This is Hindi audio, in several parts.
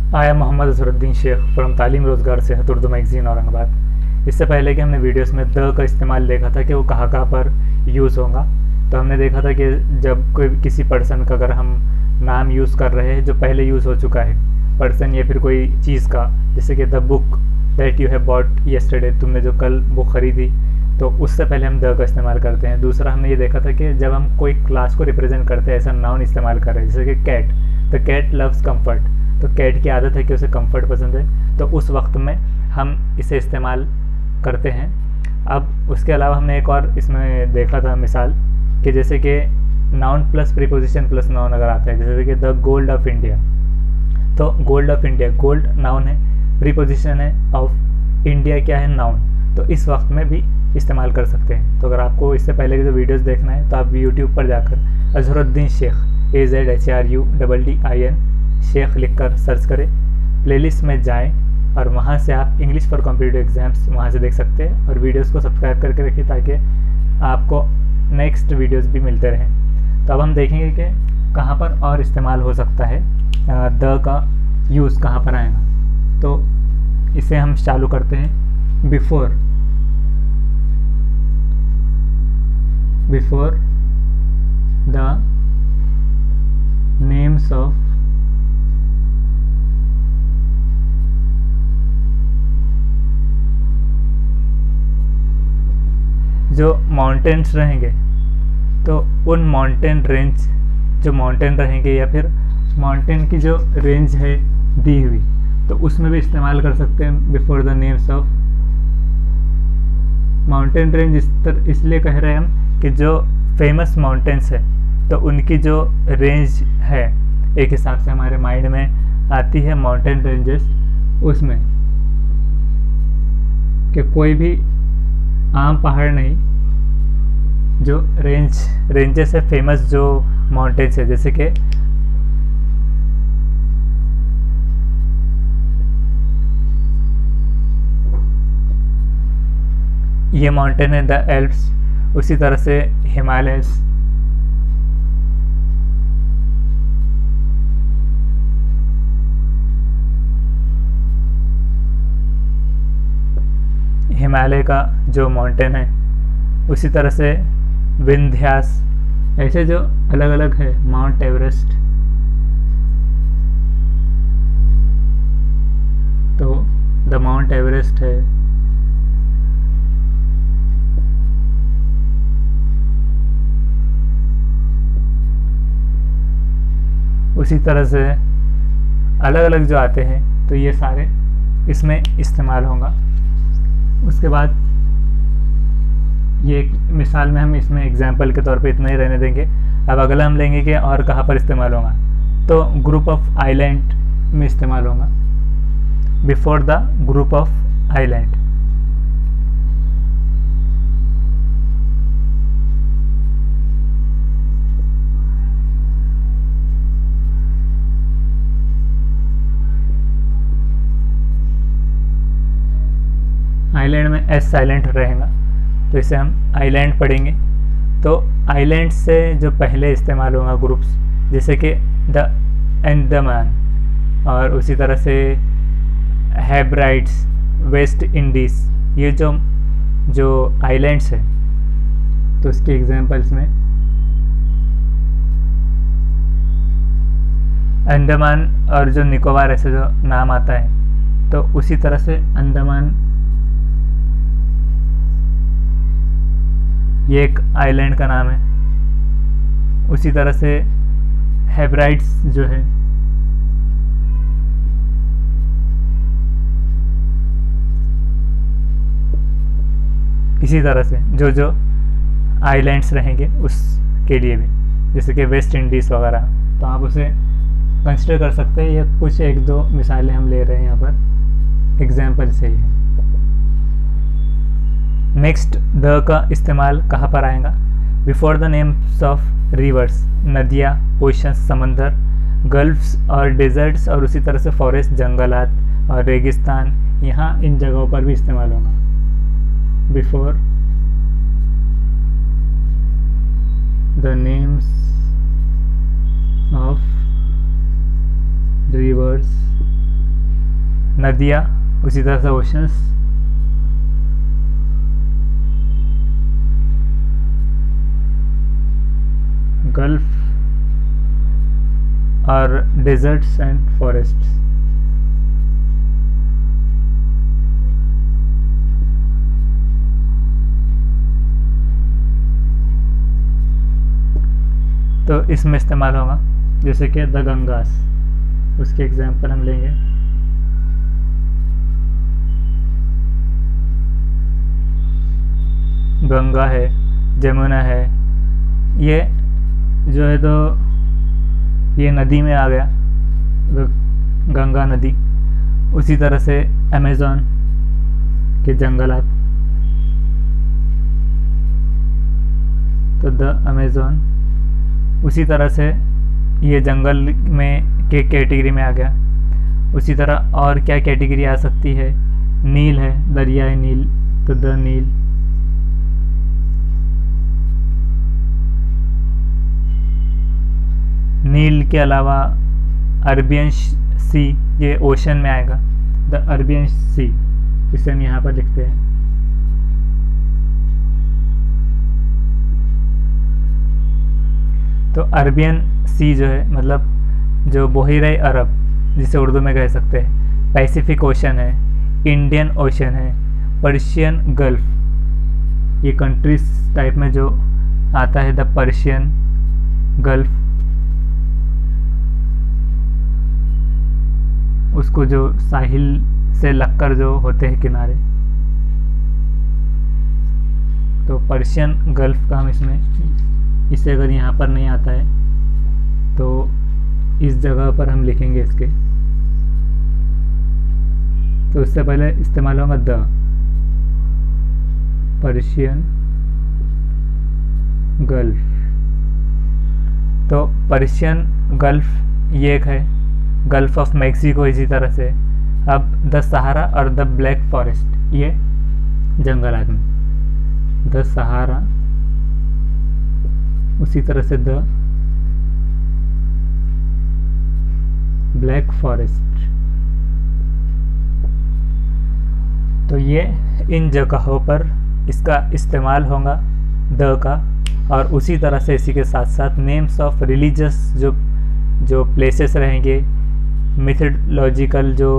आया मोहम्मद अजहरुद्दीन शेख फ्रॉम तालीम रोज़गार से उर्दू मैगज़ीन औरंगाबाद। इससे पहले कि हमने वीडियोस में द का इस्तेमाल देखा था कि वो कहाँ कहाँ पर यूज़ होगा। तो हमने देखा था कि जब कोई किसी पर्सन का अगर हम नाम यूज़ कर रहे हैं जो पहले यूज़ हो चुका है, पर्सन या फिर कोई चीज़ का, जैसे कि the book that you have bought yesterday, तुमने जो कल बुक ख़रीदी, तो उससे पहले हम द का इस्तेमाल करते हैं। दूसरा हमने ये देखा था कि जब हम कोई क्लास को रिप्रेजेंट करते हैं ऐसा नाउन इस्तेमाल कर रहे हैं, जैसे कि cat, the cat loves comfort, तो कैट की आदत है कि उसे कंफर्ट पसंद है, तो उस वक्त में हम इसे इस्तेमाल करते हैं। अब उसके अलावा हमने एक और इसमें देखा था मिसाल कि जैसे कि noun plus preposition plus noun अगर आता है, जैसे कि द गोल्ड ऑफ इंडिया, तो gold of India, gold noun है, प्रीपोजिशन है, ऑफ इंडिया क्या है, नाउन, तो इस वक्त में भी इस्तेमाल कर सकते हैं। तो अगर आपको इससे पहले के जो वीडियोस देखना है तो आप यूट्यूब पर जाकर अजहरुद्दीन शेख AZHRUDDIN शेख लिखकर सर्च करें, प्लेलिस्ट में जाएं और वहां से आप इंग्लिश फॉर कॉम्पिटिटिव एग्जाम्स वहां से देख सकते हैं। और वीडियोस को सब्सक्राइब करके रखिए ताकि आपको नेक्स्ट वीडियोस भी मिलते रहें। तो अब हम देखेंगे कि कहाँ पर और इस्तेमाल हो सकता है, द का यूज़ कहाँ पर आएगा। तो इसे हम चालू करते हैं। बिफोर द नेम्स ऑफ जो माउंटेन्स रहेंगे, तो उन माउंटेन रेंज, जो माउंटेन रहेंगे या फिर माउंटेन की जो रेंज है दी हुई, तो उसमें भी इस्तेमाल कर सकते हैं before the names of mountain range. इसलिए कह रहे हैं हम कि जो फेमस माउंटेन्स है तो उनकी जो रेंज है, एक हिसाब से हमारे माइंड में आती है माउंटेन रेंजेस, उसमें कि कोई भी आम पहाड़ नहीं, जो रेंजेस है फेमस जो माउंटेन्स है, जैसे कि ये माउंटेन है द एल्प्स, उसी तरह से हिमालयस, हिमालय का जो माउंटेन है, उसी तरह से विंध्यास, ऐसे जो अलग अलग है, माउंट एवरेस्ट, तो द माउंट एवरेस्ट है, उसी तरह से अलग अलग जो आते हैं, तो ये सारे इसमें इस्तेमाल होगा। उसके बाद ये एक मिसाल में हम इसमें एग्जाम्पल के तौर पे इतना ही रहने देंगे। अब अगला हम लेंगे कि और कहाँ पर इस्तेमाल होगा, तो ग्रुप ऑफ आइलैंड में इस्तेमाल होगा, before the group of island. Island में एस साइलेंट रहेगा, तो इसे हम आइलैंड पढ़ेंगे। तो आइलैंड से जो पहले इस्तेमाल होगा ग्रुप्स, जैसे कि द अंडमान, और उसी तरह से हेब्राइड्स, वेस्ट इंडीज़, ये जो आइलैंड्स है, तो इसके एग्जांपल्स में अंडमान और जो निकोबार ऐसे जो नाम आता है, तो उसी तरह से अंडमान ये एक आइलैंड का नाम है, उसी तरह से हेब्राइड्स जो है, इसी तरह से जो आइलैंड्स रहेंगे उसके लिए भी, जैसे कि वेस्ट इंडीज़ वगैरह, तो आप उसे कंसिडर कर सकते हैं। ये कुछ एक दो मिसालें हम ले रहे हैं यहाँ पर एग्जाम्पल से ही। नेक्स्ट द का इस्तेमाल कहाँ पर आएगा, before the names of reverse, नदियाँ, ओशंस, समंदर, गल्फ्स और डेजर्ट्स, और उसी तरह से फॉरेस्ट, जंगलात और रेगिस्तान, यहाँ इन जगहों पर भी इस्तेमाल होगा, before the names of rivers नदियाँ, उसी तरह से ओशंस। गल्फ और डेजर्ट्स एंड फॉरेस्ट्स। तो इसमें इस्तेमाल होगा, जैसे कि द गंगास, उसके एग्जाम्पल हम लेंगे। गंगा है, जमुना है, ये जो है तो ये नदी में आ गया, तो गंगा नदी। उसी तरह से अमेज़न के जंगलात, तो द अमेज़न। उसी तरह से ये जंगल में के कैटेगरी में आ गया। उसी तरह और क्या कैटेगरी आ सकती है, नील है, दरियाए नील, तो द नील। नील के अलावा अरबियन सी, ये ओशन में आएगा, द अरबियन सी, इसे हम यहाँ पर लिखते हैं। तो अरबियन सी जो है मतलब जो बहिरे अरब, जिसे उर्दू में कह सकते हैं, पैसिफिक ओशन है, इंडियन ओशन है, पर्शियन गल्फ, ये कंट्रीज टाइप में जो आता है, द पर्शियन गल्फ। उसको जो साहिल से लगकर जो होते हैं किनारे, तो पर्शियन गल्फ का हम इसमें, इसे अगर यहाँ पर नहीं आता है तो इस जगह पर हम लिखेंगे इसके। तो इससे पहले इस्तेमाल होगा द पर्शियन गल्फ। तो पर्शियन गल्फ ये एक है, गल्फ ऑफ मैक्सिको इसी तरह से। अब द सहारा और द ब्लैक फॉरेस्ट, ये जंगलात में, द सहारा, उसी तरह से द ब्लैक फॉरेस्ट। तो ये इन जगहों पर इसका इस्तेमाल होगा द का। और उसी तरह से इसी के साथ साथ नेम्स ऑफ रिलीजियस जो प्लेसेस रहेंगे, मिथोलॉजिकल जो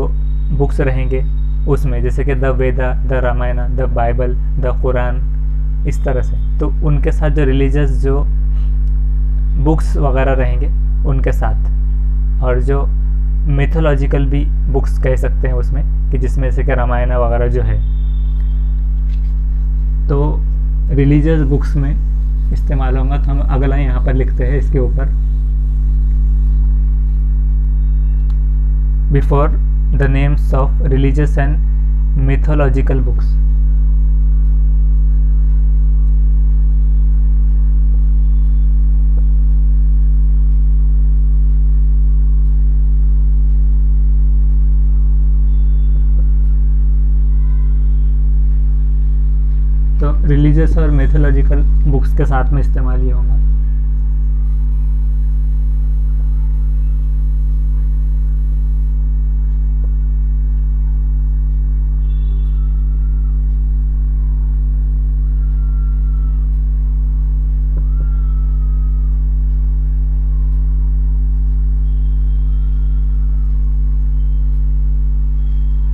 बुक्स रहेंगे उसमें, जैसे कि the Veda, the Ramayana, the Bible, the Quran, इस तरह से। तो उनके साथ जो रिलीजियस जो बुक्स वगैरह रहेंगे उनके साथ, और जो मिथोलॉजिकल भी बुक्स कह सकते हैं उसमें, कि जिसमें जैसे कि रामायण वगैरह जो है, तो रिलीजियस बुक्स में इस्तेमाल होगा। तो हम अगला यहाँ पर लिखते हैं इसके ऊपर, before the names of religious and mythological books. तो रिलीजियस और मिथोलॉजिकल बुक्स के साथ में इस्तेमाल ये होगा।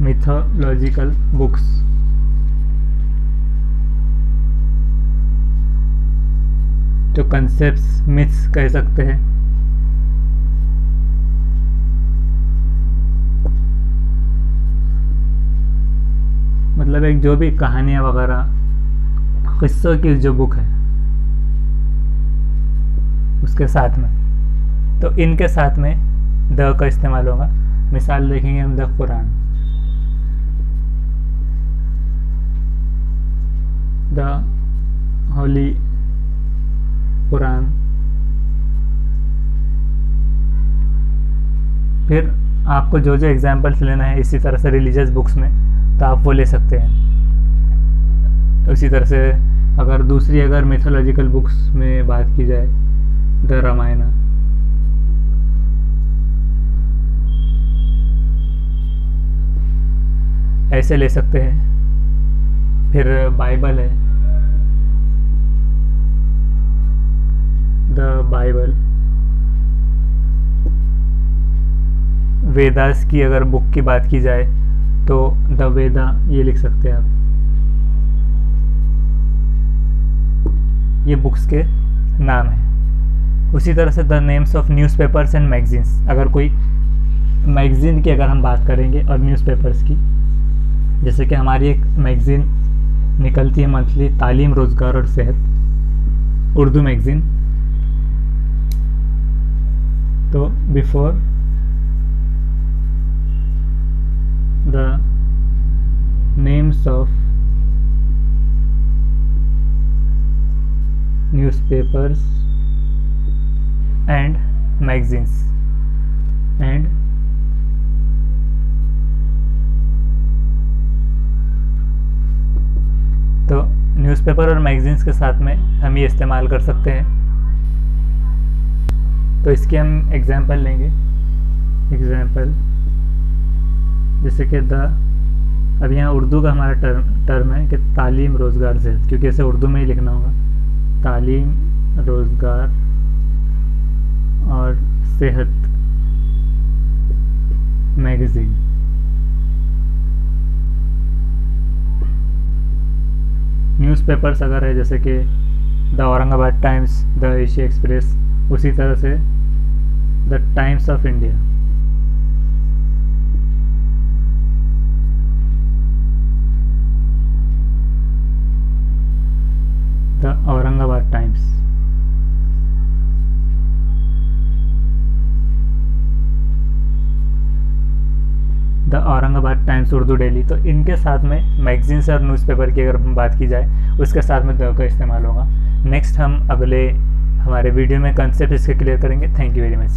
मिथोलॉजिकल बुक्स, जो कंसेप्ट्स, मिथ्स कह सकते हैं। मतलब एक जो भी कहानियाँ वगैरह, किस्सों की जो बुक है उसके साथ में, तो इनके साथ में द का इस्तेमाल होगा। मिसाल देखेंगे हम, the Quran, the Holi Quran. फिर आपको जो जो एग्जाम्पल्स लेना है इसी तरह से रिलीजियस बुक्स में, तो आप वो ले सकते हैं। उसी तरह से अगर दूसरी अगर मिथोलॉजिकल बुक्स में बात की जाए, द रामायण, ऐसे ले सकते हैं। फिर बाइबल है, द बाइबल। वेदास की अगर बुक की बात की जाए तो द वेदा ये लिख सकते हैं आप। ये बुक्स के नाम हैं। उसी तरह से the names of newspapers and magazines. अगर कोई मैगज़ीन की अगर हम बात करेंगे और न्यूज़पेपर्स की, जैसे कि हमारी एक मैगज़ीन निकलती है मंथली, तालीम, रोज़गार और सेहत, उर्दू मैगज़ीन। तो before the names of newspapers and magazines and तो न्यूज़पेपर और मैगजीन्स के साथ में हम ये इस्तेमाल कर सकते हैं। तो इसके हम एग्जांपल लेंगे। एग्जांपल जैसे कि अब यहाँ उर्दू का हमारा टर्म है कि तालीम, रोज़गार, सेहत, क्योंकि इसे उर्दू में ही लिखना होगा। तालीम, रोज़गार और सेहत मैगज़ीन। न्यूज़पेपर्स अगर है जैसे कि the Aurangabad times, the Asia express, उसी तरह से the times of India. The Aurangabad times. The Aurangabad times Urdu daily. तो इनके साथ में मैगजीन्स और न्यूज़पेपर की अगर बात की जाए उसके साथ में द का इस्तेमाल होगा। नेक्स्ट हम अगले हमारे वीडियो में कंसेप्ट इसके क्लियर करेंगे। Thank you very much.